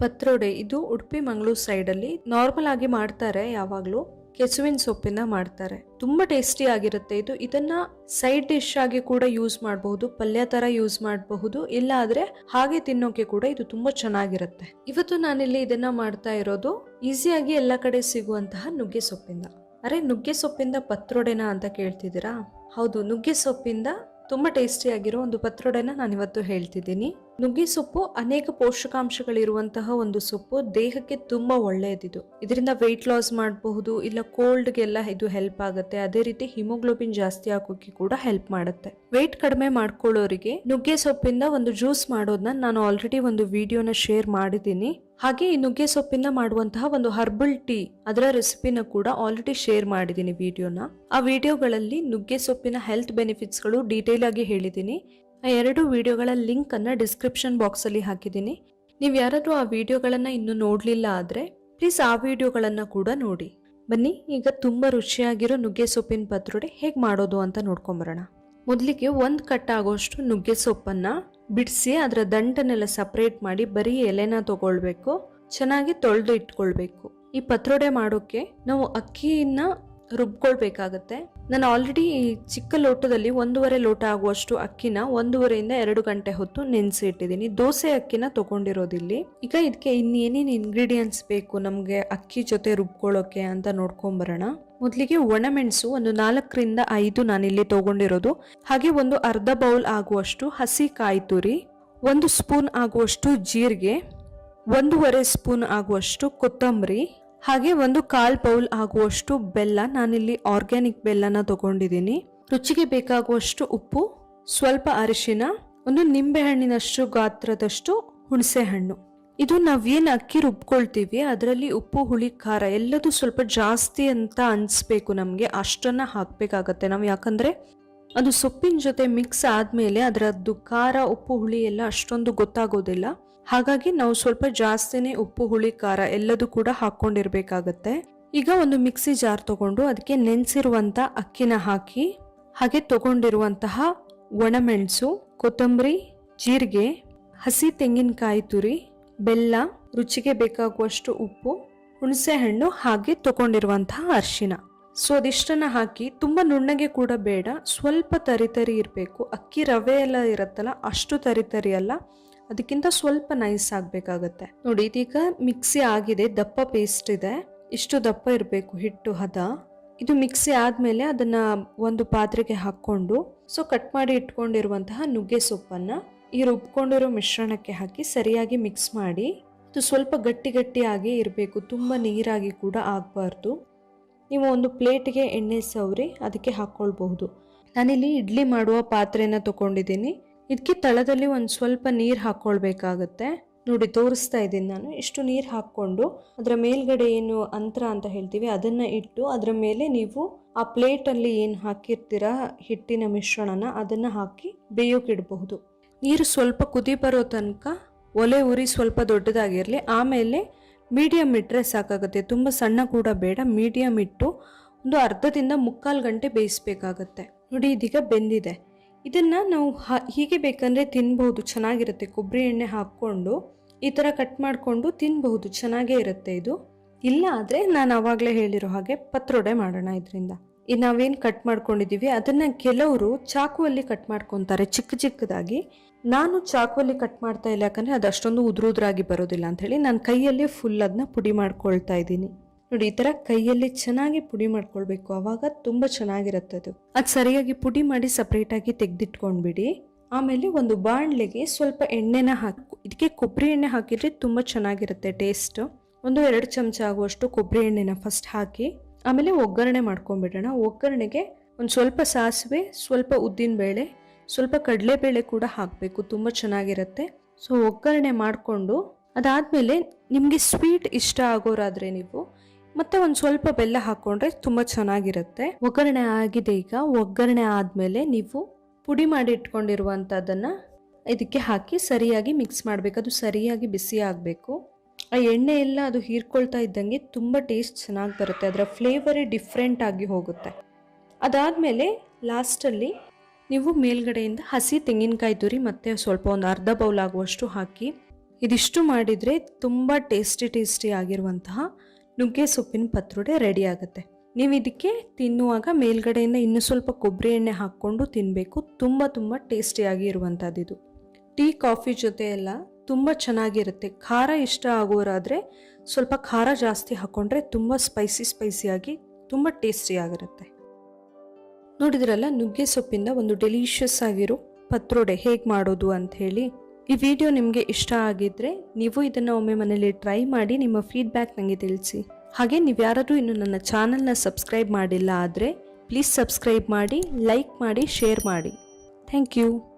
ಪತ್ರೊಡೆ ಇದು ಉಡುಪಿ ಮಂಗಳೂರು ಸೈಡಲ್ಲಿ ನಾರ್ಮಲ್ ಆಗಿ ಮಾಡ್ತಾರೆ. ಯಾವಾಗಲೂ ಕೆಸುವಿನ ಸೊಪ್ಪಿಂದ ಮಾಡ್ತಾರೆ. ತುಂಬಾ ಟೇಸ್ಟಿ ಆಗಿರುತ್ತೆ ಇದು. ಇದನ್ನ ಸೈಡ್ ಡಿಶ್ ಆಗಿ ಕೂಡ ಯೂಸ್ ಮಾಡಬಹುದು, ಪಲ್ಯ ತರ ಯೂಸ್ ಮಾಡಬಹುದು, ಇಲ್ಲ ಆದ್ರೆ ಹಾಗೆ ತಿನ್ನೋಕೆ ಕೂಡ ಇದು ತುಂಬಾ ಚೆನ್ನಾಗಿರುತ್ತೆ. ಇವತ್ತು ನಾನಿಲ್ಲಿ ಇದನ್ನ ಮಾಡ್ತಾ ಇರೋದು ಈಸಿಯಾಗಿ ಎಲ್ಲ ಕಡೆ ಸಿಗುವಂತಹ ನುಗ್ಗೆ ಸೊಪ್ಪಿಂದ. ಅರೆ, ನುಗ್ಗೆ ಸೊಪ್ಪಿಂದ ಪತ್ರೊಡೆನಾ ಅಂತ ಕೇಳ್ತಿದ್ದೀರಾ? ಹೌದು, ನುಗ್ಗೆ ಸೊಪ್ಪಿಂದ ತುಂಬಾ ಟೇಸ್ಟಿ ಆಗಿರೋ ಒಂದು ಪತ್ರೊಡೆನ ನಾನಿವತ್ತು ಹೇಳ್ತಿದ್ದೀನಿ. ನುಗ್ಗೆ ಸೊಪ್ಪು ಅನೇಕ ಪೋಷಕಾಂಶಗಳಿರುವಂತಹ ಒಂದು ಸೊಪ್ಪು. ದೇಹಕ್ಕೆ ತುಂಬಾ ಒಳ್ಳೆಯದಿದು. ಇದರಿಂದ ವೆಯ್ಟ್ ಲಾಸ್ ಮಾಡಬಹುದು, ಇಲ್ಲ ಕೋಲ್ಡ್ಗೆಲ್ಲ ಇದು ಹೆಲ್ಪ್ ಆಗುತ್ತೆ. ಅದೇ ರೀತಿ ಹಿಮೋಗ್ಲೋಬಿನ್ ಜಾಸ್ತಿ ಆಗೋಕೆ ಕೂಡ ಹೆಲ್ಪ್ ಮಾಡುತ್ತೆ. ವೆಯ್ಟ್ ಕಡಿಮೆ ಮಾಡ್ಕೊಳ್ಳೋರಿಗೆ ನುಗ್ಗೆ ಸೊಪ್ಪಿಂದ ಒಂದು ಜ್ಯೂಸ್ ಮಾಡೋದನ್ನ ನಾನು ಆಲ್ರೆಡಿ ಒಂದು ವಿಡಿಯೋನ ಶೇರ್ ಮಾಡಿದ್ದೀನಿ. ಹಾಗೆ ಈ ನುಗ್ಗೆ ಸೊಪ್ಪಿಂದ ಮಾಡುವಂತಹ ಒಂದು ಹರ್ಬಲ್ ಟೀ, ಅದರ ರೆಸಿಪಿನ ಕೂಡ ಆಲ್ರೆಡಿ ಶೇರ್ ಮಾಡಿದ್ದೀನಿ ವಿಡಿಯೋನ. ಆ ವಿಡಿಯೋಗಳಲ್ಲಿ ನುಗ್ಗೆ ಸೊಪ್ಪಿನ ಹೆಲ್ತ್ ಬೆನಿಫಿಟ್ಸ್ ಗಳು ಡೀಟೇಲ್ ಆಗಿ ಹೇಳಿದ್ದೀನಿ. ಆ 2 ವಿಡಿಯೋಗಳ ಲಿಂಕ್ ಅನ್ನ ಡಿಸ್ಕ್ರಿಪ್ಷನ್ ಬಾಕ್ಸ್ ಅಲ್ಲಿ ಹಾಕಿದ್ದೀನಿ. ನೀವು ಯಾರಾದ್ರೂ ಆ ವಿಡಿಯೋಗಳನ್ನ ಇನ್ನು ನೋಡ್ಲಿಲ್ಲ ಆದ್ರೆ ಪ್ಲೀಸ್ ಆ ವಿಡಿಯೋಗಳನ್ನ ಕೂಡ ನೋಡಿ. ಬನ್ನಿ, ಈಗ ತುಂಬಾ ರುಚಿಯಾಗಿರೋ ನುಗ್ಗೆ ಸೊಪ್ಪಿನ ಪತ್ರೊಡೆ ಹೇಗ್ ಮಾಡೋದು ಅಂತ ನೋಡ್ಕೊಂಬರೋಣ. ಮೊದಲಿಗೆ 1 ಕಟ್ ಆಗೋಷ್ಟು ನುಗ್ಗೆ ಸೊಪ್ಪನ್ನ ಬಿಡಿಸಿ ಅದರ ದಂಟನ್ನೆಲ್ಲ ಸಪರೇಟ್ ಮಾಡಿ ಬರೀ ಎಲೆನ ತಗೊಳ್ಬೇಕು. ಚೆನ್ನಾಗಿ ತೊಳೆದು ಇಟ್ಕೊಳ್ಬೇಕು. ಈ ಪತ್ರೊಡೆ ಮಾಡೋಕೆ ನಾವು ಅಕ್ಕಿಯನ್ನ ರುಬ್ಕೊಳ್ಬೇಕಾಗತ್ತೆ. ನಾನು ಆಲ್ರೆಡಿ ಚಿಕ್ಕ ಲೋಟದಲ್ಲಿ 1.5 ಲೋಟ ಆಗುವಷ್ಟು ಅಕ್ಕಿನ 1.5 ಇಂದ 2 ಗಂಟೆ ಹೊತ್ತು ನೆನೆಸಿ ಇಟ್ಟಿದ್ದೀನಿ. ದೋಸೆ ಅಕ್ಕಿನ ತಗೊಂಡಿರೋದಿಲ್ಲಿ. ಈಗ ಇದಕ್ಕೆ ಇನ್ನೇನೇನು ಇಂಗ್ರೀಡಿಯೆಂಟ್ಸ್ ಬೇಕು ನಮ್ಗೆ ಅಕ್ಕಿ ಜೊತೆ ರುಬ್ಕೊಳ್ಳೋಕೆ ಅಂತ ನೋಡ್ಕೊಂಬರೋಣ. ಮೊದಲಿಗೆ ಒಣಮೆಣಸು ಒಂದು 4 ರಿಂದ 5 ನಾನಿಲ್ಲಿ ತಗೊಂಡಿರೋದು. ಹಾಗೆ ಒಂದು ಅರ್ಧ ಬೌಲ್ ಆಗುವಷ್ಟು ಹಸಿ ಕಾಯಿ ತುರಿ, 1 ಸ್ಪೂನ್ ಆಗುವಷ್ಟು ಜೀರಿಗೆ, 1.5 ಸ್ಪೂನ್ ಆಗುವಷ್ಟು ಕೊತ್ತಂಬರಿ, ಹಾಗೆ 1/4 ಬೌಲ್ ಆಗುವಷ್ಟು ಬೆಲ್ಲ. ನಾನಿಲ್ಲಿ ಆರ್ಗ್ಯಾನಿಕ್ ಬೆಲ್ಲನ ತಗೊಂಡಿದ್ದೀನಿ. ರುಚಿಗೆ ಬೇಕಾಗುವಷ್ಟು ಉಪ್ಪು, ಸ್ವಲ್ಪ ಅರಿಶಿನ, ಒಂದು ನಿಂಬೆ ಹಣ್ಣಿನಷ್ಟು ಗಾತ್ರದಷ್ಟು ಹುಣಸೆ ಹಣ್ಣು. ಇದು ನಾವೇನು ಅಕ್ಕಿ ರುಬ್ಕೊಳ್ತೀವಿ ಅದರಲ್ಲಿ ಉಪ್ಪು, ಹುಳಿ, ಖಾರ ಎಲ್ಲದೂ ಸ್ವಲ್ಪ ಜಾಸ್ತಿ ಅಂತ ಅನ್ಸ್ಬೇಕು ನಮಗೆ, ಅಷ್ಟನ್ನ ಹಾಕ್ಬೇಕಾಗತ್ತೆ ನಾವು. ಯಾಕಂದ್ರೆ ಅದು ಸೊಪ್ಪಿನ ಜೊತೆ ಮಿಕ್ಸ್ ಆದ್ಮೇಲೆ ಅದರದ್ದು ಖಾರ, ಉಪ್ಪು, ಹುಳಿ ಎಲ್ಲ ಅಷ್ಟೊಂದು ಗೊತ್ತಾಗೋದಿಲ್ಲ. ಹಾಗಾಗಿ ನಾವು ಸ್ವಲ್ಪ ಜಾಸ್ತಿನೇ ಉಪ್ಪು, ಹುಳಿ, ಖಾರ ಎಲ್ಲದೂ ಕೂಡ ಹಾಕೊಂಡಿರ್ಬೇಕಾಗತ್ತೆ. ಈಗ ಒಂದು ಮಿಕ್ಸಿ ಜಾರ್ ತಗೊಂಡು ಅದಕ್ಕೆ ನೆನೆಸಿರುವಂತ ಅಕ್ಕಿನ ಹಾಕಿ, ಹಾಗೆ ತಗೊಂಡಿರುವಂತಹ ಒಣಮೆಣಸು, ಕೊತ್ತಂಬರಿ, ಜೀರಿಗೆ, ಹಸಿ ತೆಂಗಿನಕಾಯಿ ತುರಿ, ಬೆಲ್ಲ, ರುಚಿಗೆ ಬೇಕಾಗುವಷ್ಟು ಉಪ್ಪು, ಹುಣಸೆ ಹಣ್ಣು, ಹಾಗೆ ತಗೊಂಡಿರುವಂತಹ ಅರಿಶಿನ. ಸೊ ಅದಿಷ್ಟನ್ನ ಹಾಕಿ ತುಂಬಾ ನುಣ್ಣಗೆ ಕೂಡ ಬೇಡ, ಸ್ವಲ್ಪ ತರಿ ಇರಬೇಕು. ಅಕ್ಕಿ ರವೆ ಎಲ್ಲ ಇರುತ್ತಲ್ಲ ಅಷ್ಟು ತರಿ ಅಲ್ಲ, ಅದಕ್ಕಿಂತ ಸ್ವಲ್ಪ ನೈಸ್ ಆಗ್ಬೇಕಾಗತ್ತೆ. ನೋಡಿ, ಇದೀಗ ಮಿಕ್ಸಿ ಆಗಿದೆ, ದಪ್ಪ ಪೇಸ್ಟ್ ಇದೆ. ಇಷ್ಟು ದಪ್ಪ ಇರಬೇಕು ಹಿಟ್ಟು ಹದ. ಇದು ಮಿಕ್ಸಿ ಆದ್ಮೇಲೆ ಅದನ್ನ ಒಂದು ಪಾತ್ರೆಗೆ ಹಾಕೊಂಡು ಕಟ್ ಮಾಡಿ ಇಟ್ಕೊಂಡಿರುವಂತಹ ನುಗ್ಗೆ ಸೊಪ್ಪನ್ನ ಈ ರುಬ್ಕೊಂಡಿರೋ ಮಿಶ್ರಣಕ್ಕೆ ಹಾಕಿ ಸರಿಯಾಗಿ ಮಿಕ್ಸ್ ಮಾಡಿ. ಇದು ಸ್ವಲ್ಪ ಗಟ್ಟಿಯಾಗಿ ಇರಬೇಕು, ತುಂಬಾ ನೀರಾಗಿ ಕೂಡ ಆಗಬಾರ್ದು. ನೀವು ಒಂದು ಪ್ಲೇಟ್ಗೆ ಎಣ್ಣೆ ಸವರಿ ಅದಕ್ಕೆ ಹಾಕೊಳ್ಬಹುದು. ನಾನಿಲ್ಲಿ ಇಡ್ಲಿ ಮಾಡುವ ಪಾತ್ರೆನ ತಗೊಂಡಿದ್ದೀನಿ. ಇದಕ್ಕೆ ತಳದಲ್ಲಿ ಒಂದು ಸ್ವಲ್ಪ ನೀರು ಹಾಕೊಳ್ಬೇಕಾಗತ್ತೆ. ನೋಡಿ, ತೋರಿಸ್ತಾ ಇದ್ದೀನಿ ನಾನು. ಇಷ್ಟು ನೀರು ಹಾಕ್ಕೊಂಡು ಅದರ ಮೇಲ್ಗಡೆ ಏನು ಅಂತರ ಅಂತ ಹೇಳ್ತೀವಿ ಅದನ್ನ ಇಟ್ಟು ಅದರ ಮೇಲೆ ನೀವು ಆ ಪ್ಲೇಟಲ್ಲಿ ಏನು ಹಾಕಿರ್ತೀರಾ ಹಿಟ್ಟಿನ ಮಿಶ್ರಣನ ಅದನ್ನ ಹಾಕಿ ಬೇಯೋಕಿಡಬಹುದು. ನೀರು ಸ್ವಲ್ಪ ಕುದಿ ಬರೋ ತನಕ ಒಲೆ ಉರಿ ಸ್ವಲ್ಪ ದೊಡ್ಡದಾಗಿರಲಿ. ಆಮೇಲೆ ಮೀಡಿಯಂ ಇಟ್ಟರೆ ಸಾಕಾಗುತ್ತೆ, ತುಂಬ ಸಣ್ಣ ಕೂಡ ಬೇಡ. ಮೀಡಿಯಂ ಇಟ್ಟು ಒಂದು ಅರ್ಧದಿಂದ 3/4 ಗಂಟೆ ಬೇಯಿಸ್ಬೇಕಾಗತ್ತೆ. ನೋಡಿ, ಇದೀಗ ಬೆಂದಿದೆ. ಇದನ್ನ ನಾವು ಹೀಗೆ ಬೇಕಂದ್ರೆ ತಿನ್ಬಹುದು, ಚೆನ್ನಾಗಿರುತ್ತೆ. ಕೊಬ್ಬರಿ ಎಣ್ಣೆ ಹಾಕ್ಕೊಂಡು ಈ ಥರ ಕಟ್ ಮಾಡಿಕೊಂಡು ತಿನ್ಬಹುದು, ಚೆನ್ನಾಗೇ ಇರುತ್ತೆ ಇದು. ಇಲ್ಲ ಆದರೆ ನಾನು ಆವಾಗಲೇ ಹೇಳಿರೋ ಹಾಗೆ ಪತ್ರೊಡೆ ಮಾಡೋಣ. ಇದರಿಂದ ನಾವೇನು ಕಟ್ ಮಾಡ್ಕೊಂಡಿದ್ದೀವಿ ಅದನ್ನ ಕೆಲವರು ಚಾಕುವಲ್ಲಿ ಕಟ್ ಮಾಡ್ಕೊತಾರೆ ಚಿಕ್ಕದಾಗಿ. ನಾನು ಚಾಕುವಲ್ಲಿ ಕಟ್ ಮಾಡ್ತಾ ಇಲ್ಲ, ಯಾಕಂದ್ರೆ ಅದು ಅಷ್ಟೊಂದು ಉದುರಾಗಿ ಬರೋದಿಲ್ಲ ಅಂತ ಹೇಳಿ ನಾನು ಕೈಯಲ್ಲಿ ಫುಲ್ ಅದನ್ನ ಪುಡಿ ಮಾಡ್ಕೊಳ್ತಾ ಇದ್ದೀನಿ. ನೋಡಿ, ಈ ತರ ಕೈಯಲ್ಲಿ ಚೆನ್ನಾಗಿ ಪುಡಿ ಮಾಡ್ಕೊಳ್ಬೇಕು, ಅವಾಗ ತುಂಬಾ ಚೆನ್ನಾಗಿರುತ್ತೆ ಅದು. ಸರಿಯಾಗಿ ಪುಡಿ ಮಾಡಿ ಸಪ್ರೇಟ್ ಆಗಿ ತೆಗೆದಿಟ್ಕೊಂಡ್ಬಿಡಿ. ಆಮೇಲೆ ಒಂದು ಬಾಣಲೆಗೆ ಸ್ವಲ್ಪ ಎಣ್ಣೆನ ಹಾಕಿ, ಇದಕ್ಕೆ ಕೊಬ್ಬರಿ ಎಣ್ಣೆ ಹಾಕಿದ್ರೆ ತುಂಬಾ ಚೆನ್ನಾಗಿರುತ್ತೆ ಟೇಸ್ಟ್. 1-2 ಚಮಚ ಆಗುವಷ್ಟು ಕೊಬ್ಬರಿ ಎಣ್ಣೆನ ಫಸ್ಟ್ ಹಾಕಿ ಆಮೇಲೆ ಒಗ್ಗರಣೆ ಮಾಡ್ಕೊಂಡ್ಬಿಡೋಣ. ಒಗ್ಗರಣೆಗೆ ಒಂದು ಸ್ವಲ್ಪ ಸಾಸಿವೆ, ಸ್ವಲ್ಪ ಉದ್ದಿನಬೇಳೆ, ಸ್ವಲ್ಪ ಕಡಲೆಬೇಳೆ ಕೂಡ ಹಾಕಬೇಕು, ತುಂಬ ಚೆನ್ನಾಗಿರುತ್ತೆ. ಸೊ ಒಗ್ಗರಣೆ ಮಾಡಿಕೊಂಡು ಅದಾದಮೇಲೆ ನಿಮಗೆ ಸ್ವೀಟ್ ಇಷ್ಟ ಆಗೋರಾದರೆ ನೀವು ಮತ್ತೆ ಒಂದು ಸ್ವಲ್ಪ ಬೆಲ್ಲ ಹಾಕ್ಕೊಂಡ್ರೆ ತುಂಬ ಚೆನ್ನಾಗಿರುತ್ತೆ. ಒಗ್ಗರಣೆ ಆಗಿದೆ. ಈಗ ಒಗ್ಗರಣೆ ಆದಮೇಲೆ ನೀವು ಪುಡಿ ಮಾಡಿ ಇಟ್ಕೊಂಡಿರುವಂಥದ್ದನ್ನು ಇದಕ್ಕೆ ಹಾಕಿ ಸರಿಯಾಗಿ ಮಿಕ್ಸ್ ಮಾಡಬೇಕು. ಅದು ಸರಿಯಾಗಿ ಬಿಸಿ ಆಗಬೇಕು. ಆ ಎಣ್ಣೆ ಎಲ್ಲ ಅದು ಹೀರ್ಕೊಳ್ತಾ ಇದ್ದಂಗೆ ತುಂಬ ಟೇಸ್ಟ್ ಚೆನ್ನಾಗಿ ಬರುತ್ತೆ, ಅದರ ಫ್ಲೇವರೇ ಡಿಫ್ರೆಂಟ್ ಆಗಿ ಹೋಗುತ್ತೆ. ಅದಾದಮೇಲೆ ಲಾಸ್ಟಲ್ಲಿ ನೀವು ಮೇಲ್ಗಡೆಯಿಂದ ಹಸಿ ತೆಂಗಿನಕಾಯಿ ತುರಿ ಮತ್ತೆ ಸ್ವಲ್ಪ ಒಂದು ಅರ್ಧ ಬೌಲ್ ಆಗುವಷ್ಟು ಹಾಕಿ ಇದಿಷ್ಟು ಮಾಡಿದರೆ ತುಂಬ ಟೇಸ್ಟಿ ಆಗಿರುವಂತಹ ನುಗ್ಗೆ ಸೊಪ್ಪಿನ ಪತ್ರೊಡೆ ರೆಡಿ ಆಗುತ್ತೆ. ನೀವು ಇದಕ್ಕೆ ತಿನ್ನುವಾಗ ಮೇಲ್ಗಡೆಯಿಂದ ಇನ್ನೂ ಸ್ವಲ್ಪ ಕೊಬ್ಬರಿ ಎಣ್ಣೆ ಹಾಕ್ಕೊಂಡು ತಿನ್ನಬೇಕು. ತುಂಬ ಟೇಸ್ಟಿಯಾಗಿ ಇರುವಂಥದ್ದು ಇದು. ಟೀ ಕಾಫಿ ಜೊತೆ ಎಲ್ಲ ತುಂಬ ಚೆನ್ನಾಗಿರುತ್ತೆ. ಖಾರ ಇಷ್ಟ ಆಗೋರಾದರೆ ಸ್ವಲ್ಪ ಖಾರ ಜಾಸ್ತಿ ಹಾಕ್ಕೊಂಡ್ರೆ ತುಂಬ ಸ್ಪೈಸಿಯಾಗಿ ತುಂಬ ಟೇಸ್ಟಿಯಾಗಿರುತ್ತೆ. ನೋಡಿದ್ರಲ್ಲ, ನುಗ್ಗೆ ಸೊಪ್ಪಿಂದ ಒಂದು ಡೆಲಿಷಿಯಸ್ ಆಗಿರೋ ಪತ್ರೊಡೆ ಹೇಗೆ ಮಾಡೋದು ಅಂತ ಹೇಳಿ. ಈ ವಿಡಿಯೋ ನಿಮಗೆ ಇಷ್ಟ ಆಗಿದ್ದರೆ ನೀವು ಇದನ್ನು ಒಮ್ಮೆ ಮನೇಲಿ ಟ್ರೈ ಮಾಡಿ ನಿಮ್ಮ ಫೀಡ್ಬ್ಯಾಕ್ ನನಗೆ ತಿಳಿಸಿ. ಹಾಗೆ ನೀವು ಯಾರಾದರೂ ಇನ್ನು ನನ್ನ ಚಾನಲ್ನ ಸಬ್ಸ್ಕ್ರೈಬ್ ಮಾಡಿಲ್ಲ ಆದರೆ ಪ್ಲೀಸ್ ಸಬ್ಸ್ಕ್ರೈಬ್ ಮಾಡಿ, ಲೈಕ್ ಮಾಡಿ, ಶೇರ್ ಮಾಡಿ. Thank you.